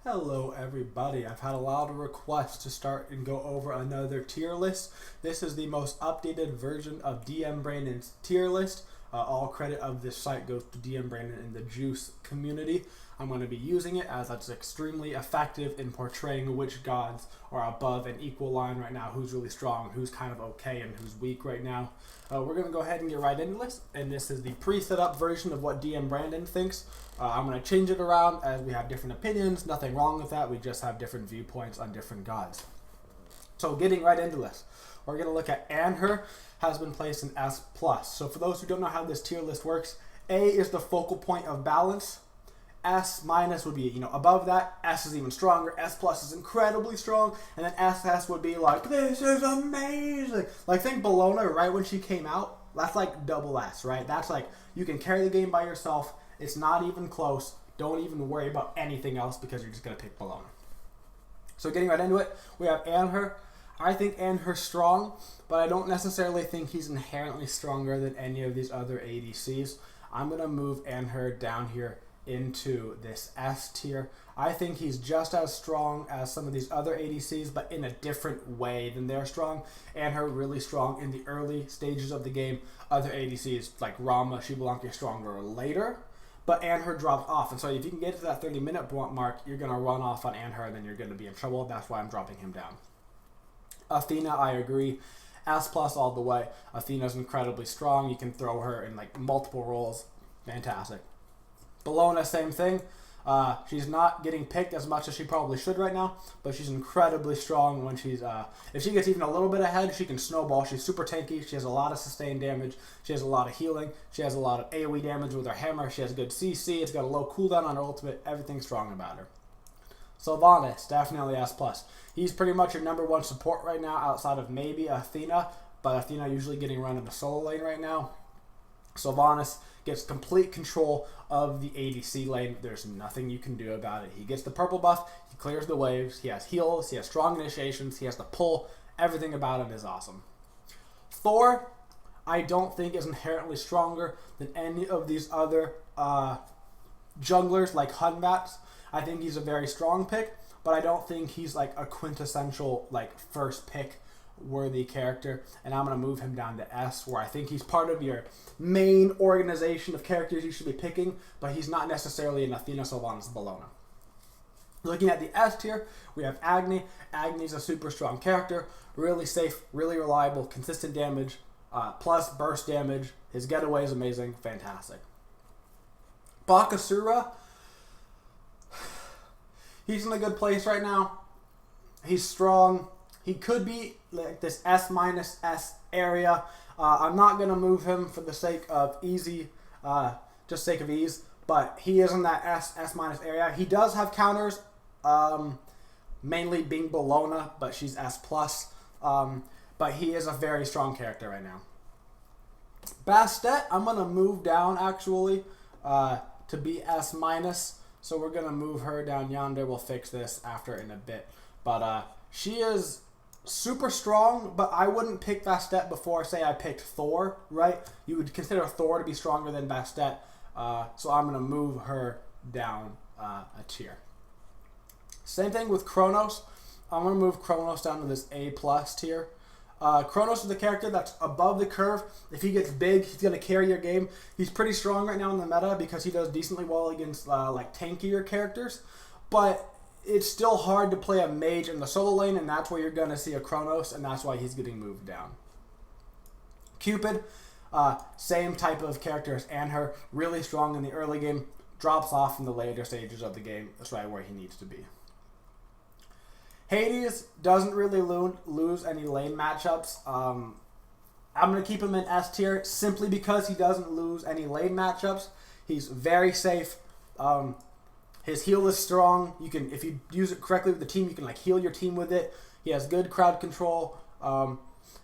Hello everybody, I've had a lot of requests to start and go over another tier list. This is the most updated version of DMBrandon's tier list. All credit of this site goes to DMBrandon and the Juice community. I'm going to be using it as it's extremely effective in portraying which gods are above an equal line right now, who's really strong, who's kind of okay, and who's weak right now. We're going to go ahead and get right into this, and this is the pre-set up version of what DMBrandon thinks. I'm going to change it around as we have different opinions. Nothing wrong with that. We just have different viewpoints on different gods. So getting right into this, we're going to look at Anher has been placed in S+. So for those who don't know how this tier list works, A is the focal point of balance. S- would be, above that. S is even stronger. S+ is incredibly strong. And then SS would be like, this is amazing. Like, think Bologna right when she came out. That's like double S, right? That's like, you can carry the game by yourself. It's not even close. Don't even worry about anything else because you're just going to pick Bologna. So getting right into it, we have Anher. I think Anher's strong, but I don't necessarily think he's inherently stronger than any of these other ADCs. I'm going to move Anher down here into this S tier. I think he's just as strong as some of these other ADCs, but in a different way than they're strong. Anher really strong in the early stages of the game. Other ADCs like Rama, Shibalanki are stronger later, but Anher dropped off. And so if you can get to that 30-minute mark, you're going to run off on Anher, and then you're going to be in trouble. That's why I'm dropping him down. Athena, I agree. S+ all the way. Athena's incredibly strong. You can throw her in like multiple roles. Fantastic. Bologna, same thing. She's not getting picked as much as she probably should right now, but she's incredibly strong when she's, if she gets even a little bit ahead, she can snowball. She's super tanky. She has a lot of sustained damage. She has a lot of healing. She has a lot of AoE damage with her hammer. She has good CC. It's got a low cooldown on her ultimate. Everything's strong about her. Sylvanas, definitely S+. He's pretty much your number one support right now outside of maybe Athena, but Athena usually getting run in the solo lane right now. Sylvanas gets complete control of the ADC lane. There's nothing you can do about it. He gets the purple buff. He clears the waves. He has heals. He has strong initiations. He has the pull. Everything about him is awesome. Thor, I don't think is inherently stronger than any of these other junglers like Hunbats. I think he's a very strong pick, but I don't think he's like a quintessential like first pick worthy character, and I'm going to move him down to S, where I think he's part of your main organization of characters you should be picking, but he's not necessarily an Athena, Sylvanas, Bologna. Looking at the S tier, we have Agni. Agni's a super strong character, really safe, really reliable, consistent damage, plus burst damage. His getaway is amazing, fantastic. Bakasura, he's in a good place right now. He's strong. He could be like this S- area. I'm not going to move him for the sake of easy, just sake of ease, but he is in that S- area. He does have counters, mainly being Bologna, but she's S+. But he is a very strong character right now. Bastet, I'm going to move down actually to be S-. So we're going to move her down yonder. We'll fix this after in a bit. But she is super strong, but I wouldn't pick Bastet before, say, I picked Thor, right? You would consider Thor to be stronger than Bastet. So I'm going to move her down a tier. Same thing with Kronos. I'm going to move Kronos down to this A+ tier. Kronos is the character that's above the curve. If he gets big, he's going to carry your game. He's pretty strong right now in the meta because he does decently well against like tankier characters. But it's still hard to play a mage in the solo lane, and that's where you're going to see a Kronos, and that's why he's getting moved down. Cupid, same type of character as Anher. Really strong in the early game. Drops off in the later stages of the game. That's right where he needs to be. Hades doesn't really lose any lane matchups. I'm going to keep him in S tier simply because he doesn't lose any lane matchups. He's very safe. His heal is strong. You can, if you use it correctly with the team, you can like heal your team with it. He has good crowd control.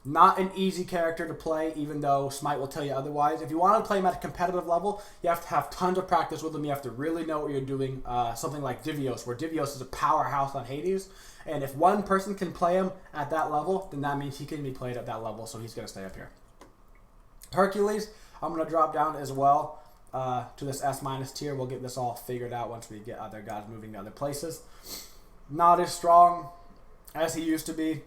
Not an easy character to play, even though Smite will tell you otherwise. If you want to play him at a competitive level, you have to have tons of practice with him. You have to really know what you're doing. Something like Divios, where Divios is a powerhouse on Hades. And if one person can play him at that level, then that means he can be played at that level, so he's going to stay up here. Hercules, I'm going to drop down as well. to this S- tier. We'll get this all figured out once we get other guys moving to other places. Not as strong as he used to be.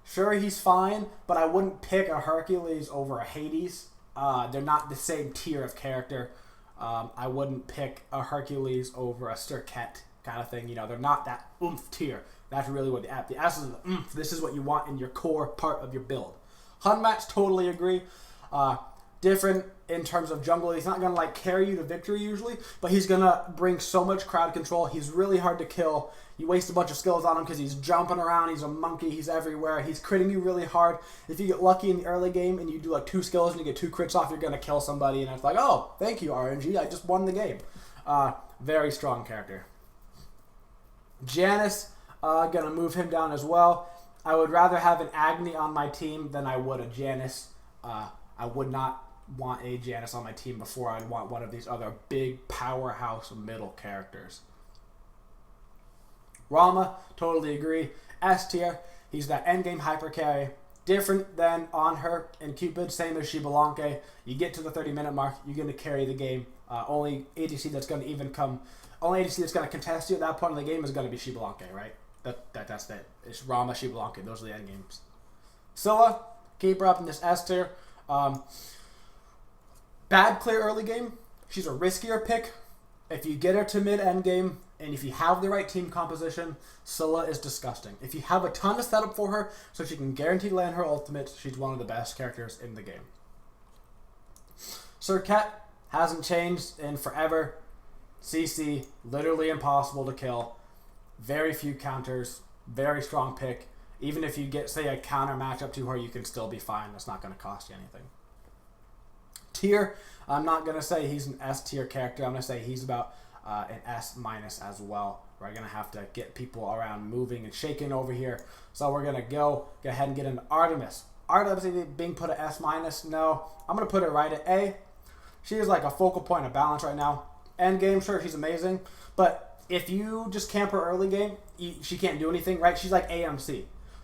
Sure, he's fine, but I wouldn't pick a Hercules over a Hades. They're not the same tier of character. I wouldn't pick a Hercules over a Serket kind of thing. You know, they're not that oomph tier. That's really what the S is the oomph. This is what you want in your core part of your build. Hunmatch, totally agree. Different in terms of jungle. He's not going to like carry you to victory usually, but he's going to bring so much crowd control. He's really hard to kill. You waste a bunch of skills on him because he's jumping around. He's a monkey. He's everywhere. He's critting you really hard. If you get lucky in the early game and you do like 2 skills and you get 2 crits off, you're going to kill somebody. And it's like, oh, thank you, RNG. I just won the game. Very strong character. Janice, going to move him down as well. I would rather have an Agni on my team than I would a Janice. I would not want a Janice on my team before I'd want one of these other big powerhouse middle characters. Rama, totally agree. S tier, he's that endgame hyper carry. Different than on her and Cupid, same as Shibalanke. You get to the 30-minute mark, you're going to carry the game. Only ADC that's going to contest you at that point in the game is going to be Shibalanke, right? That's it. It's Rama, Shibalanke. Those are the end games. Scylla, keep her up in this S tier. Bad clear early game. She's a riskier pick. If you get her to mid-end game, and if you have the right team composition, Scylla is disgusting. If you have a ton of setup for her, so she can guarantee land her ultimate, she's one of the best characters in the game. Serket hasn't changed in forever. CC, literally impossible to kill. Very few counters. Very strong pick. Even if you get, say, a counter matchup to her, you can still be fine. That's not going to cost you anything. Tier, I'm not going to say he's an S tier character. I'm going to say he's about an S- as well. We're going to have to get people around moving and shaking over here. So we're going to go ahead and get into Artemis. Artemis being put at S-? No. I'm going to put her right at A. She is like a focal point of balance right now. End game, sure, she's amazing. But if you just camp her early game, she can't do anything, right? She's like AMC.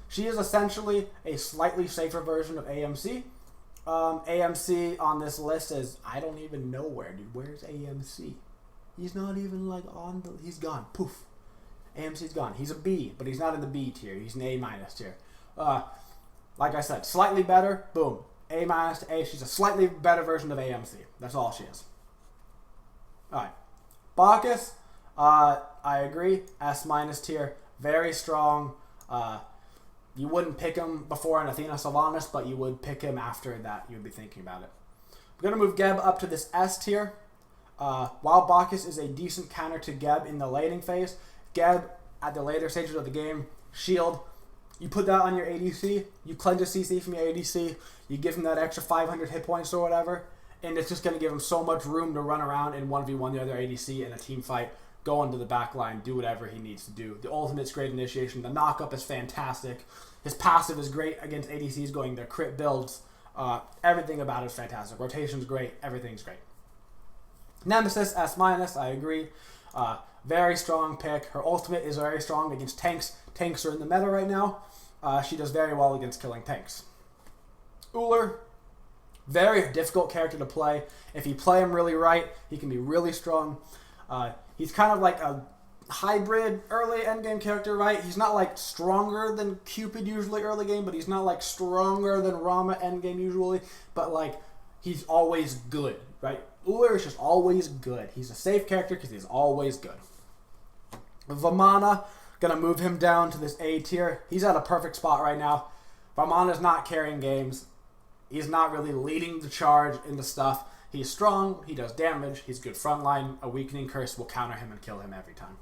She is essentially a slightly safer version of AMC. AMC on this list is, I don't even know where, dude. Where's AMC? He's not even like on the, he's gone. Poof. AMC's gone. He's a B, but he's not in the B tier. He's an A- tier. Like I said, slightly better. Boom. A- to A. She's a slightly better version of AMC. That's all she is. Alright. Bacchus, I agree. S- tier. Very strong. You wouldn't pick him before an Athena Sylvanas, but you would pick him after that. You'd be thinking about it. We're going to move Geb up to this S tier. While Bacchus is a decent counter to Geb in the laning phase, Geb at the later stages of the game, shield, you put that on your ADC, you cleanse a CC from your ADC, you give him that extra 500 hit points or whatever, and it's just going to give him so much room to run around and 1v1 the other ADC in a team fight, go into the back line, do whatever he needs to do. The ultimate's great initiation, the knockup is fantastic, his passive is great against ADCs going their crit builds, everything about it is fantastic, rotation's great, everything's great. Nemesis, S-, I agree. Very strong pick. Her ultimate is very strong against tanks. Tanks are in the meta right now. She does very well against killing tanks. Woojer, very difficult character to play. If you play him really right, he can be really strong. He's kind of like a hybrid early endgame character, right? He's not like stronger than Cupid usually early game, but he's not like stronger than Rama endgame usually, but like he's always good, right? Woojer is just always good. He's a safe character because he's always good. Vamana, gonna move him down to this A tier. He's at a perfect spot right now. Vamana's not carrying games. He's not really leading the charge into stuff. He's strong, he does damage, he's good frontline. A weakening curse will counter him and kill him every time.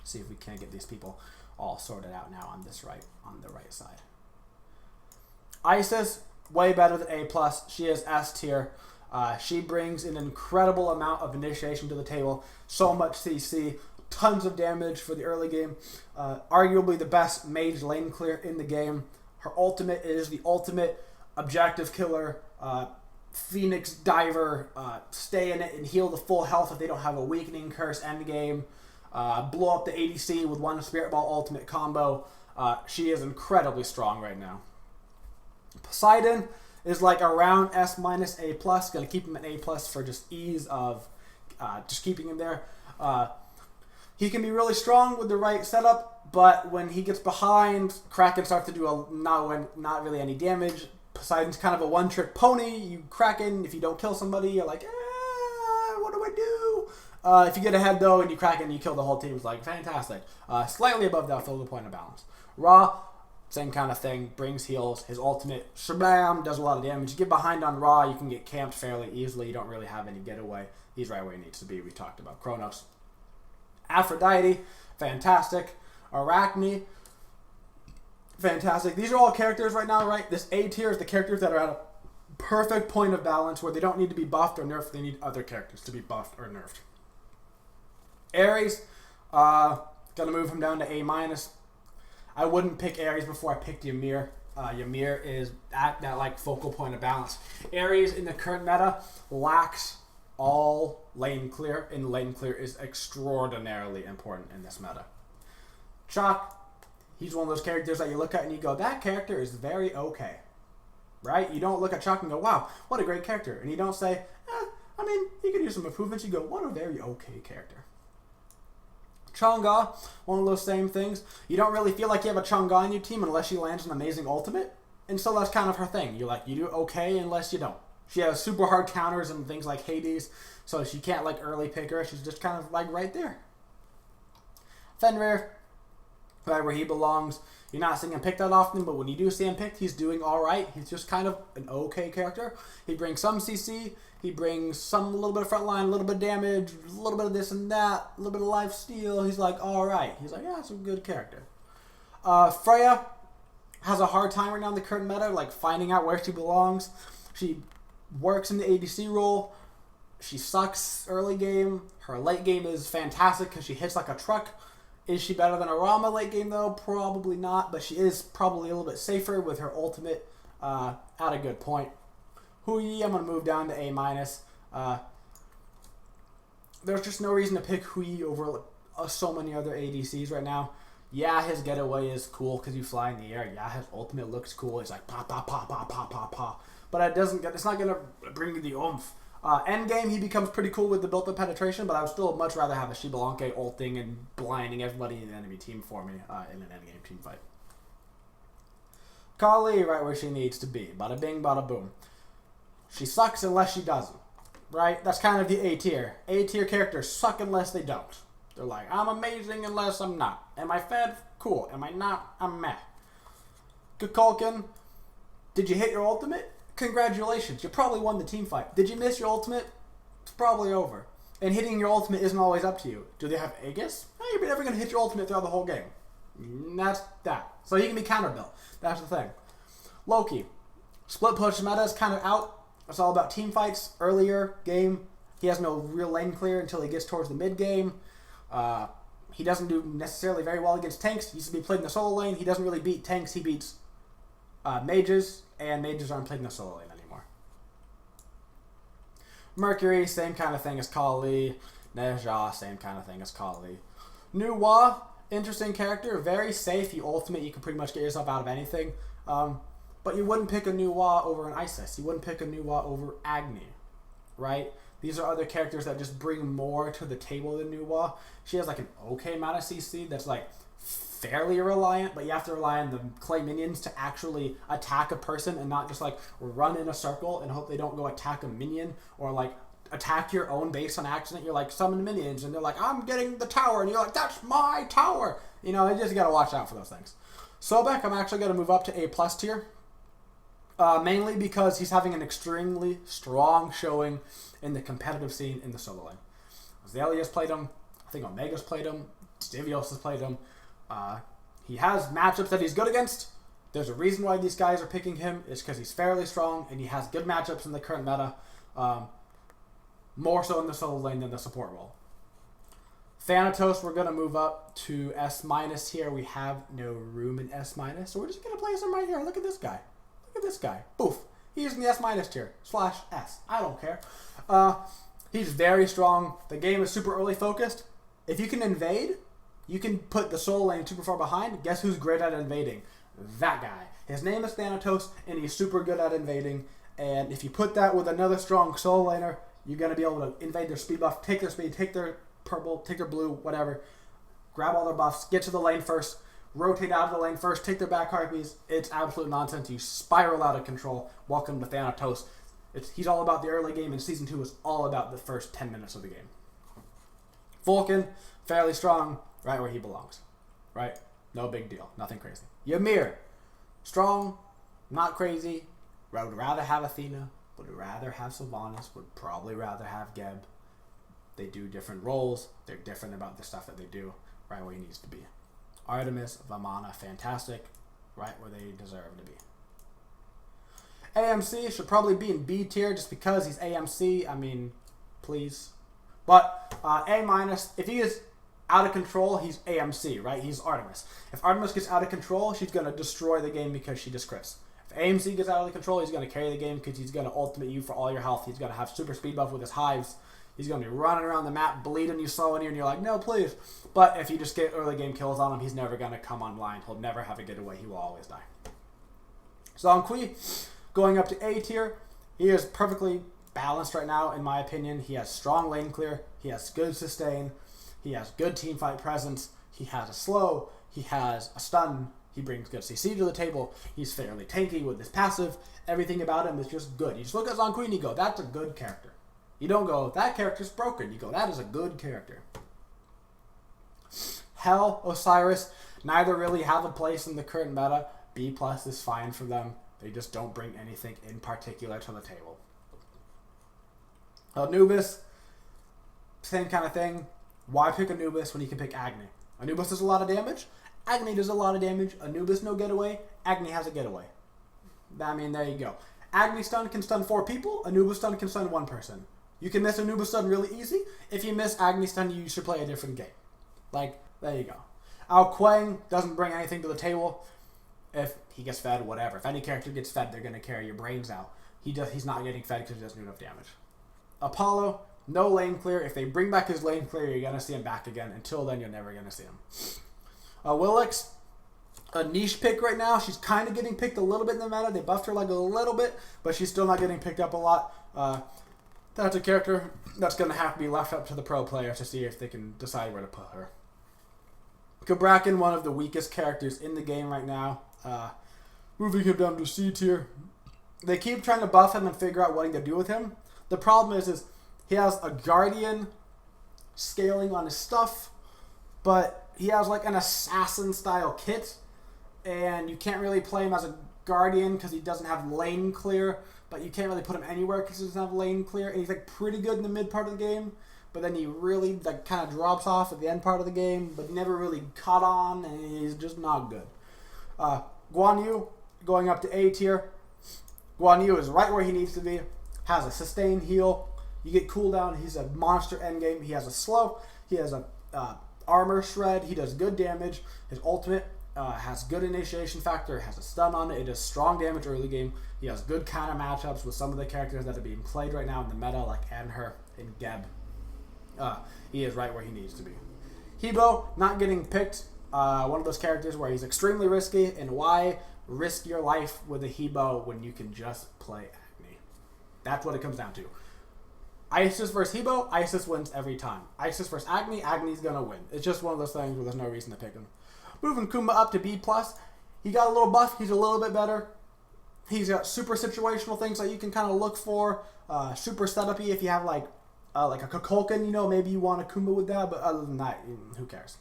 See if we can't get these people all sorted out now on the right side. Isis, way better than A+. She is S tier. She brings an incredible amount of initiation to the table. So much CC, tons of damage for the early game. Arguably the best mage lane clear in the game. Her ultimate is the ultimate objective killer. Phoenix diver, stay in it and heal the full health if they don't have a weakening curse endgame. Blow up the ADC with one Spirit Ball ultimate combo. She is incredibly strong right now. Poseidon is like around S minus A plus. Gonna keep him at A plus for just ease of just keeping him there. He can be really strong with the right setup, but when he gets behind, Kraken starts to do not really any damage. Poseidon's kind of a one-trick pony. You Kraken, if you don't kill somebody, you're like, what do I do? If you get ahead, though, and you Kraken, you kill the whole team. It's like, fantastic. Slightly above that focal point of balance. Ra, same kind of thing. Brings heals. His ultimate, shabam, does a lot of damage. You get behind on Ra, you can get camped fairly easily. You don't really have any getaway. He's right where he needs to be. We talked about Kronos. Aphrodite, fantastic. Arachne, fantastic. These are all characters right now, right? This A tier is the characters that are at a perfect point of balance where they don't need to be buffed or nerfed. They need other characters to be buffed or nerfed. Ares, gonna move him down to A minus. I wouldn't pick Ares before I picked Ymir. Ymir is at that like focal point of balance. Ares in the current meta lacks all lane clear, and lane clear is extraordinarily important in this meta. Chuck, he's one of those characters that you look at and you go, that character is very okay. Right? You don't look at Chuck and go, wow, what a great character. And you don't say, I mean, he could use some improvements. You go, what a very okay character. Chang'e, one of those same things. You don't really feel like you have a Chang'e on your team unless she lands an amazing ultimate. And so that's kind of her thing. You're like, you do okay unless you don't. She has super hard counters and things like Hades, so she can't like early pick her. She's just kind of like right there. Fenrir, right where he belongs. You're not seeing him picked that often, but when you do see him picked, he's doing all right. He's just kind of an okay character. He brings some CC. He brings a little bit of frontline, a little bit of damage, a little bit of this and that, a little bit of life steal. He's like, all right. He's like, yeah, it's a good character. Freya has a hard time right now in the current meta, like finding out where she belongs. She works in the ADC role. She sucks early game. Her late game is fantastic because she hits like a truck. Is she better than Arama late game, though? Probably not, but she is probably a little bit safer with her ultimate at a good point. Hui, I'm going to move down to A minus. There's just no reason to pick Hui over so many other ADCs right now. Yeah, his getaway is cool because you fly in the air. Yeah, his ultimate looks cool. It's like pa pa pa pa pa pa pa. But it's not going to bring you the oomph. End game, he becomes pretty cool with the built-up penetration, but I would still much rather have a Xbalanque ulting and blinding everybody in the enemy team for me in an end game team fight. Kali, right where she needs to be. Bada bing, bada boom. She sucks unless she doesn't. Right? That's kind of the A tier. A tier characters suck unless they don't. They're like, I'm amazing unless I'm not. Am I fed? Cool. Am I not? I'm meh. Kukulkan, did you hit your ultimate? Congratulations, you probably won the team fight. Did you miss your ultimate? It's probably over. And hitting your ultimate isn't always up to you. Do they have Aegis? You're never going to hit your ultimate throughout the whole game. That's that. So he can be counter-built. That's the thing. Loki. Split push meta is kind of out. It's all about team fights. Earlier game, he has no real lane clear until he gets towards the mid game. He doesn't do necessarily very well against tanks. He used to be played in the solo lane. He doesn't really beat tanks. He beats mages, and mages aren't played in the solo lane anymore. Mercury, same kind of thing as Kali. Neja, same kind of thing as Kali. Nuwa, interesting character, very safe. You ultimate, you can pretty much get yourself out of anything. But you wouldn't pick a Nuwa over an Isis. You wouldn't pick a Nuwa over Agni, right? These are other characters that just bring more to the table than Nuwa. She has like an okay amount of CC that's like fairly reliant, but you have to rely on the clay minions to actually attack a person and not just like run in a circle and hope they don't go attack a minion or like attack your own base on accident. You're like, summon minions, and they're like, I'm getting the tower, and you're like, that's my tower. You know, you just gotta watch out for those things. Sobek, I'm actually gonna move up to A plus tier. Mainly because he's having an extremely strong showing in the competitive scene in the solo lane. Azalea's played him. I think Omega's played him. Stivios has played him. He has matchups that he's good against. There's a reason why these guys are picking him. It's because he's fairly strong and he has good matchups in the current meta. More so in the solo lane than the support role. Thanatos, we're going to move up to S minus here. We have no room in S minus, so we're just going to place him right here. Look at this guy. Look at this guy. Boof. He's in the S minus tier. /S. I don't care. He's very strong. The game is super early focused. If you can invade, you can put the solo lane super far behind. Guess who's great at invading? That guy. His name is Thanatos, and he's super good at invading. And if you put that with another strong solo laner, you're going to be able to invade their speed buff, take their speed, take their purple, take their blue, whatever. Grab all their buffs, get to the lane first, rotate out of the lane first, take their back harpies. It's absolute nonsense. You spiral out of control. Welcome to Thanatos. He's all about the early game, and Season 2 is all about the first 10 minutes of the game. Vulcan, fairly strong, right where he belongs. Right? No big deal. Nothing crazy. Ymir, strong, not crazy. Would rather have Athena. Would rather have Sylvanas. Would probably rather have Geb. They do different roles. They're different about the stuff that they do. Right where he needs to be. Artemis, Vamana, fantastic. Right where they deserve to be. AMC should probably be in B tier just because he's AMC. I mean, please. But A-, if he is out of control, he's AMC, right? He's Artemis. If Artemis gets out of control, she's going to destroy the game because she just crits. If AMC gets out of control, he's going to carry the game because he's going to ultimate you for all your health. He's going to have super speed buff with his hives. He's going to be running around the map, bleeding you, slowing you, and you're like, no, please. But if you just get early game kills on him, he's never going to come online. He'll never have a getaway. He will always die. Zhong going up to A tier. He is perfectly balanced right now, in my opinion. He has strong lane clear. He has good sustain. He has good teamfight presence. He has a slow. He has a stun. He brings good CC to the table. He's fairly tanky with his passive. Everything about him is just good. You just look at Zhong and you go, that's a good character. You don't go, that character's broken. You go, that is a good character. Hell, Osiris, neither really have a place in the current meta. B+ is fine for them. They just don't bring anything in particular to the table. Anubis, same kind of thing. Why pick Anubis when you can pick Agni? Anubis does a lot of damage. Agni does a lot of damage. Anubis no getaway. Agni has a getaway. I mean, there you go. Agni stun can stun 4 people. Anubis stun can stun 1 person. You can miss Anubis stun really easy. If you miss Agni stun, you should play a different game. Like, there you go. Ao Kuang doesn't bring anything to the table. If he gets fed, whatever. If any character gets fed, they're going to carry your brains out. He's not getting fed because he doesn't do enough damage. Apollo, no lane clear. If they bring back his lane clear, you're going to see him back again. Until then, you're never going to see him. Willix, a niche pick right now. She's kind of getting picked a little bit in the meta. They buffed her like a little bit, but she's still not getting picked up a lot. That's a character that's going to have to be left up to the pro players to see if they can decide where to put her. Kabrakan, one of the weakest characters in the game right now. Moving him down to C tier. They keep trying to buff him and figure out what to do with him. The problem is he has a Guardian scaling on his stuff, but he has like an assassin style kit, and you can't really play him as a Guardian because he doesn't have lane clear, but you can't really put him anywhere because he doesn't have lane clear, and he's like pretty good in the mid part of the game, but then he really like kind of drops off at the end part of the game, but never really caught on, and he's just not good. Guan Yu going up to A tier. Guan Yu is right where he needs to be. Has a sustain heal. You get cooldown. He's a monster endgame. He has a slow. He has a armor shred. He does good damage. His ultimate has good initiation factor. Has a stun on it. It does strong damage early game. He has good counter matchups with some of the characters that are being played right now in the meta, like Anher and Geb. He is right where he needs to be. Hebo, not getting picked. One of those characters where he's extremely risky, and why risk your life with a Hebo when you can just play Agni? That's what it comes down to. Isis versus Hebo, Isis wins every time. Isis versus Agni, Agni's gonna win. It's just one of those things where there's no reason to pick him. Moving Kumba up to B+. He got a little buff, he's a little bit better. He's got super situational things that you can kind of look for. Super setup-y if you have like a Kukulkan, maybe you want a Kumba with that, but other than that, who cares?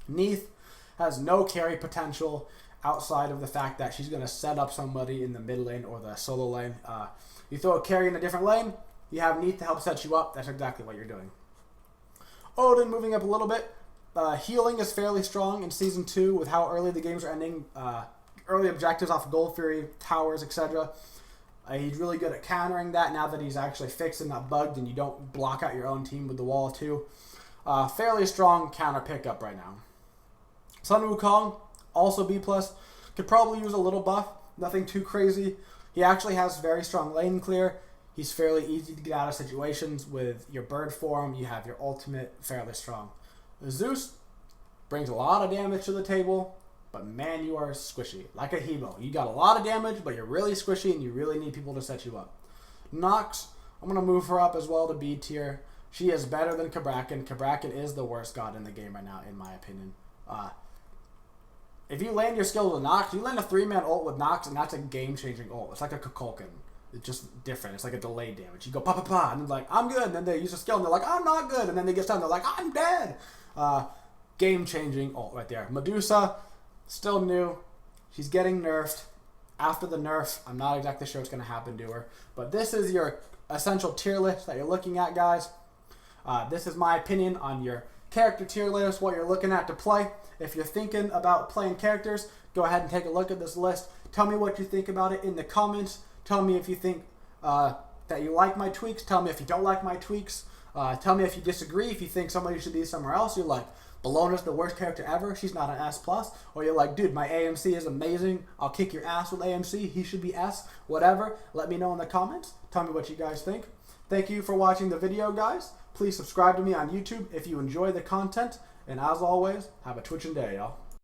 Neith has no carry potential outside of the fact that she's going to set up somebody in the mid lane or the solo lane. You throw a carry in a different lane, you have Neith to help set you up. That's exactly what you're doing. Odin moving up a little bit. Healing is fairly strong in Season 2 with how early the games are ending. Early objectives off of Gold Fury, towers, etc. He's really good at countering that now that he's actually fixed and not bugged and you don't block out your own team with the wall too. Fairly strong counter pickup right now. Sun Wukong, also B+, could probably use a little buff. Nothing too crazy. He actually has very strong lane clear. He's fairly easy to get out of situations with your bird form. You have your ultimate fairly strong. Zeus brings a lot of damage to the table. but man, you are squishy. Like a Hebo. You got a lot of damage, but you're really squishy and you really need people to set you up. Nox, I'm going to move her up as well to B tier. She is better than Cabrakan. Cabrakan is the worst god in the game right now, in my opinion. If you land your skills with Nox, you land a 3-man ult with Nox, and that's a game-changing ult. It's like a Kukulkan. It's just different. It's like a delayed damage. You go pa-pa-pa, and they're like, I'm good. And then they use a skill, and they're like, I'm not good. And then they get stunned, they're like, I'm dead. Game-changing ult right there. Medusa, still new. She's getting nerfed. After the nerf, I'm not exactly sure what's going to happen to her. But this is your essential tier list that you're looking at, guys. This is my opinion on your character tier list, what you're looking at to play. If you're thinking about playing characters, go ahead and take a look at this list. Tell me what you think about it in the comments. Tell me if you think that you like my tweaks. Tell me if you don't like my tweaks. Tell me if you disagree, if you think somebody should be somewhere else. You're like, Bellona's the worst character ever. She's not an S+. Or you're like, dude, my AMC is amazing. I'll kick your ass with AMC. He should be S. Whatever. Let me know in the comments. Tell me what you guys think. Thank you for watching the video, guys. Please subscribe to me on YouTube if you enjoy the content. And as always, have a twitching day, y'all.